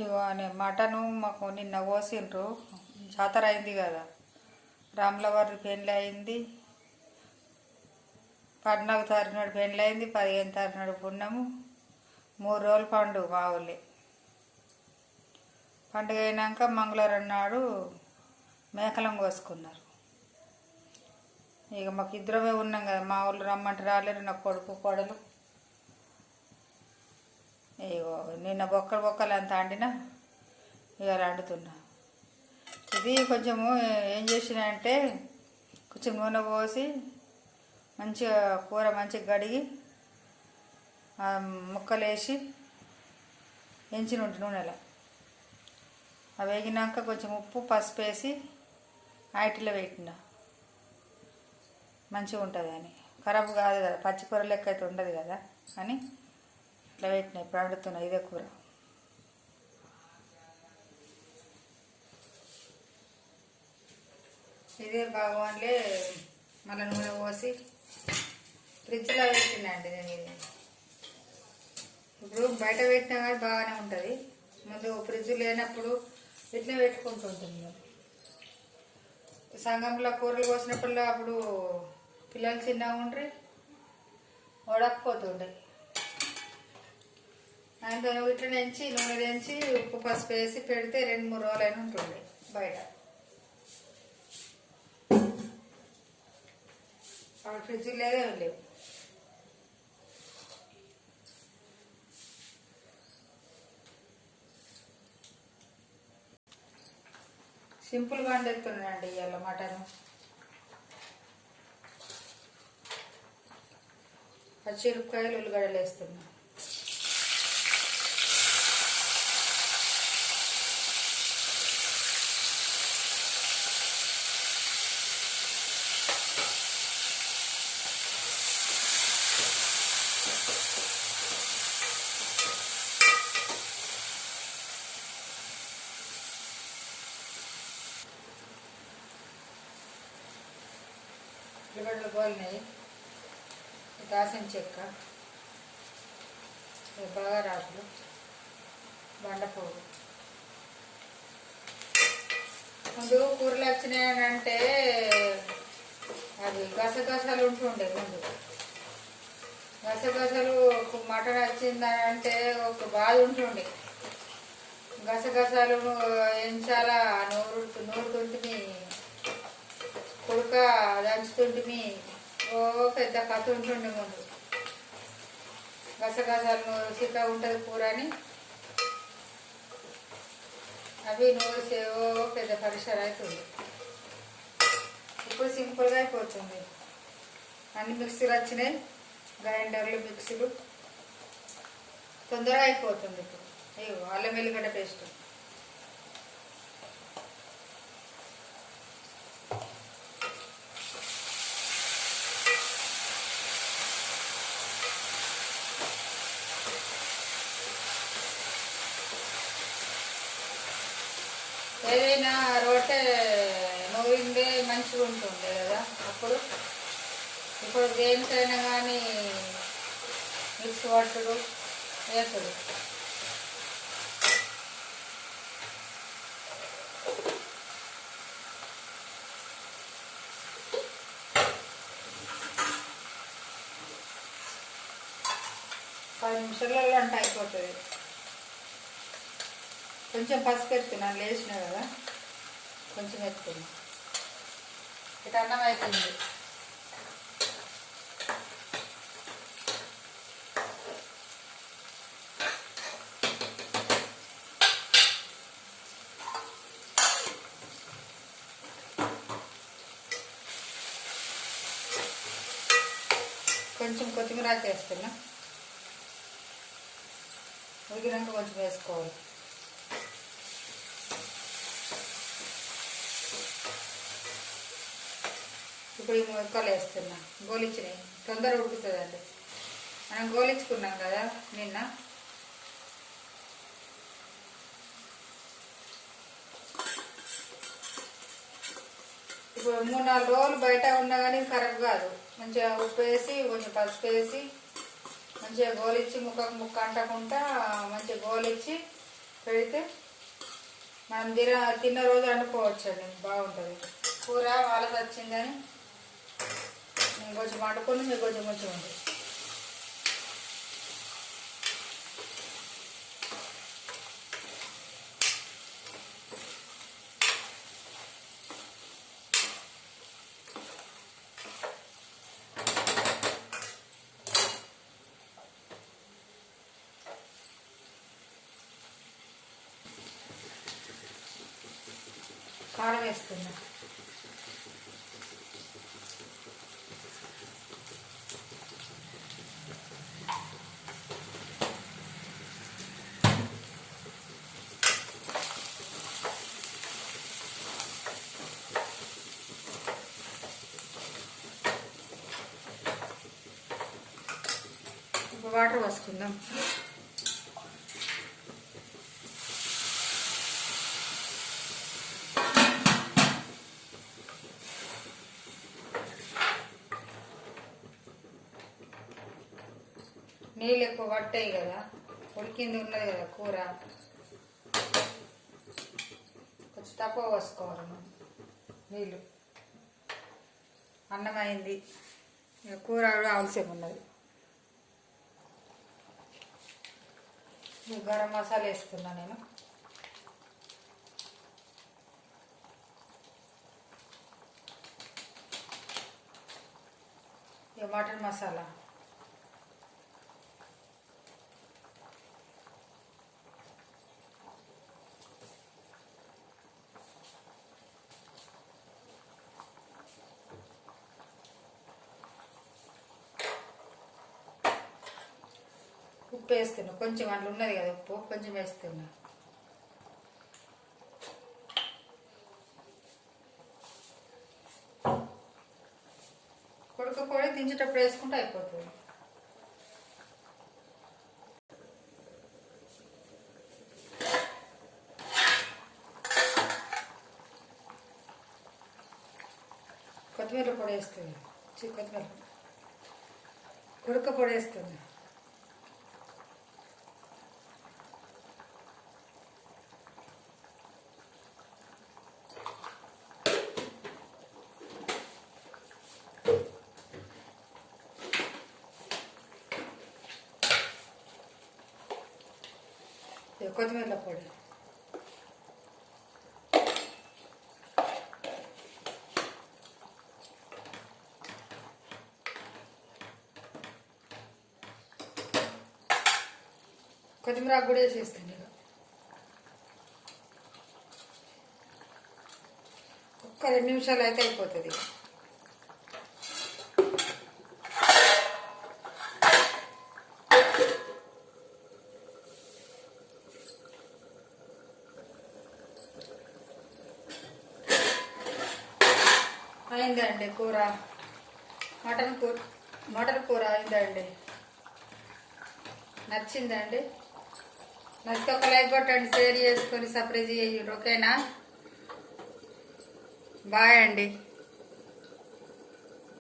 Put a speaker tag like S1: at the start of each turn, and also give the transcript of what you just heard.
S1: ఇగో అని మటను మాకు నిన్న కోసిండ్రు. జాతర అయింది కదా, రాములవారి పెళ్ళి అయింది. 14 తారీఖు నాడు పెళ్ళి అయింది, 15 తారీఖు నాడు పుణ్యము. 3 రోజులు పండుగ మా ఊళ్ళే. పండుగ అయినాక మంగళవారం నాడు మేకలం కోసుకున్నారు. ఇక మాకు ఇద్దరమే ఉన్నాం కదా, మా ఊళ్ళు రమ్మంటే రాలేరు. నా కొడుకు కోడలు ఇగో నిన్న బొక్కలు అంత వండినా, ఇవాళ వండుతున్నా. ఇది కొంచెము ఏం చేసిన అంటే, కొంచెం నూనె పోసి మంచిగా కూర మంచిగా కడిగి ముక్కలు వేసి ఎంచిన ఉంటుంది నూనెలో. అవి వేగినాక కొంచెం ఉప్పు పసుపు వేసి ఆయిట్లో పెట్టిన, మంచిగా ఉంటుంది అని. ఖరాబ్ కాదు కదా, పచ్చి కూర లెక్క అయితే ఉండదు కదా అని ఇట్లా పెట్టిన. ఇప్పుడు వండుతున్నా ఇదే కూర. ఇదే బాగుండే. మళ్ళీ నూనె పోసి ఫ్రిడ్జ్లో పెట్టినండి నేను. ఇది ఇప్పుడు బయట పెట్టినా కానీ బాగానే ఉంటుంది. ముందు ఫ్రిడ్జ్ లేనప్పుడు ఇట్లా పెట్టుకుంటుంటుంది. సంఘంలో కూరలు కోసినప్పుడు అప్పుడు పిల్లలు చిన్నగా ఉండ్రి వడకపోతుండే. ఆయనతో ఇట్లా తెంచి నూనె తెంచి ఉప్పు పసుపు వేసి పెడితే 2-3 రోజులైనా ఉంటుండే బయట. అప్పుడు ఫ్రిడ్జ్ లేదే లేవు. సింపుల్గా వండుతున్నానండి ఇవాళ మటన్. పచ్చిమిరపకాయలు ఉల్లిగడ్డలు వేస్తున్నా. ఉల్లిగడ్డలు గోలినాయి. దాసిన చెక్క, బగారాకులు, బండపూలు. ముందు కూరలు వచ్చినాయంటే అది గసగసాలు ఉంటుండే. ముందు గసగసాలు మటన్ వచ్చిందంటే ఒక బాధ ఉంటుండే. గసగసాలు ఎంచాలా నూరుతుంటిమి, కుడక దంచుతుంటిమి. ఓ పెద్ద కథ ఉంటుండే ముందు. గసగసాలు చిక్క ఉంటుంది కూర అని అవి నూరిసే ఓ పెద్ద పరిసర అవుతుంది. ఇప్పుడు సింపుల్గా అయిపోతుంది. అన్ని మిక్సీలు వచ్చినాయి, గ్రైండర్లు, మిక్సీలు, తొందరగా అయిపోతుంది. ఇప్పుడు ఇగో అల్లం వెల్లిగడ్డ పేస్ట్. ఏదైనా రోటే నూరిందే మంచిగా ఉంటుండే కదా అప్పుడు. ఇప్పుడు దేనికైనా కానీ మిక్స్ పట్టుడు వేసుడు. పది నిమిషాలలో అంటే అయిపోతుంది. కొంచెం పసుపు ఎత్తున్నాను, లేచినా కదా కొంచెం ఎత్తుకున్నా. ఇటు అన్నం అవుతుంది. కొంచెం కొత్తిమీర వేస్తున్నా. ఉడికినాక కొంచెం వేసుకోవాలి. ఇప్పుడు ఈ ముక్కలు వేస్తున్నా. గోలిచ్చినాయి, తొందర ఉడుకుతుందండి. మనం గోలించుకున్నాం కదా నిన్న. ఇప్పుడు 3-4 రోజులు బయట ఉన్నా కానీ ఖరాబ్ కాదు. మంచిగా ఉప్పు వేసి కొంచెం పసుపు వేసి మంచిగా గోలిచ్చి ముక్కకు ముక్క అంటకుండా మంచిగా గోలిచ్చి పెడితే మనం తిన్న రోజు వండుకోవచ్చండి, బాగుంటుంది కూర. వాళ్ళకి వచ్చిందని నేను కొంచెం వండుకొని మీకు కొంచెం కొంచెం ఉంది. కారం వేస్తున్నా. ఇప్పుడు వాటర్ పోసుకుందాం. నీళ్ళు ఎక్కువ పట్టాయి కదా, ఉడికింది ఉన్నది కదా కూర, కొంచెం తక్కువ పోసుకోవాలి మనం నీళ్ళు. అన్నం అయింది, కూర కూడా అవసరం ఉన్నది. గరం మసాలా వేస్తున్నా నేను. మటన్ మసాలా, ఉప్పు వేస్తున్నా కొంచెం, అందులో ఉన్నది కదా ఉప్పు, కొంచెం వేస్తున్నా. కొడుకు పొడి దించేటప్పుడు వేసుకుంటే అయిపోతుంది. కొత్తిమీర పొడి వేస్తుంది, కొత్తిమీర కొడుకు పొడి వేస్తుంది. కొత్తిమీర పొడి, కొత్తిమీర కూడా వేసేస్తాను ఇక. ఒక్క 2 నిమిషాలు అయితే అయిపోతుంది. అయిందండి కూర, మటన్ కూర అయిందండి. నచ్చిందండి? నచ్చితే ఒక లైక్ కొట్టండి, షేర్ చేసుకొని సబ్స్క్రైబ్ చేయండి. ఓకేనా? బాయ్ అండి.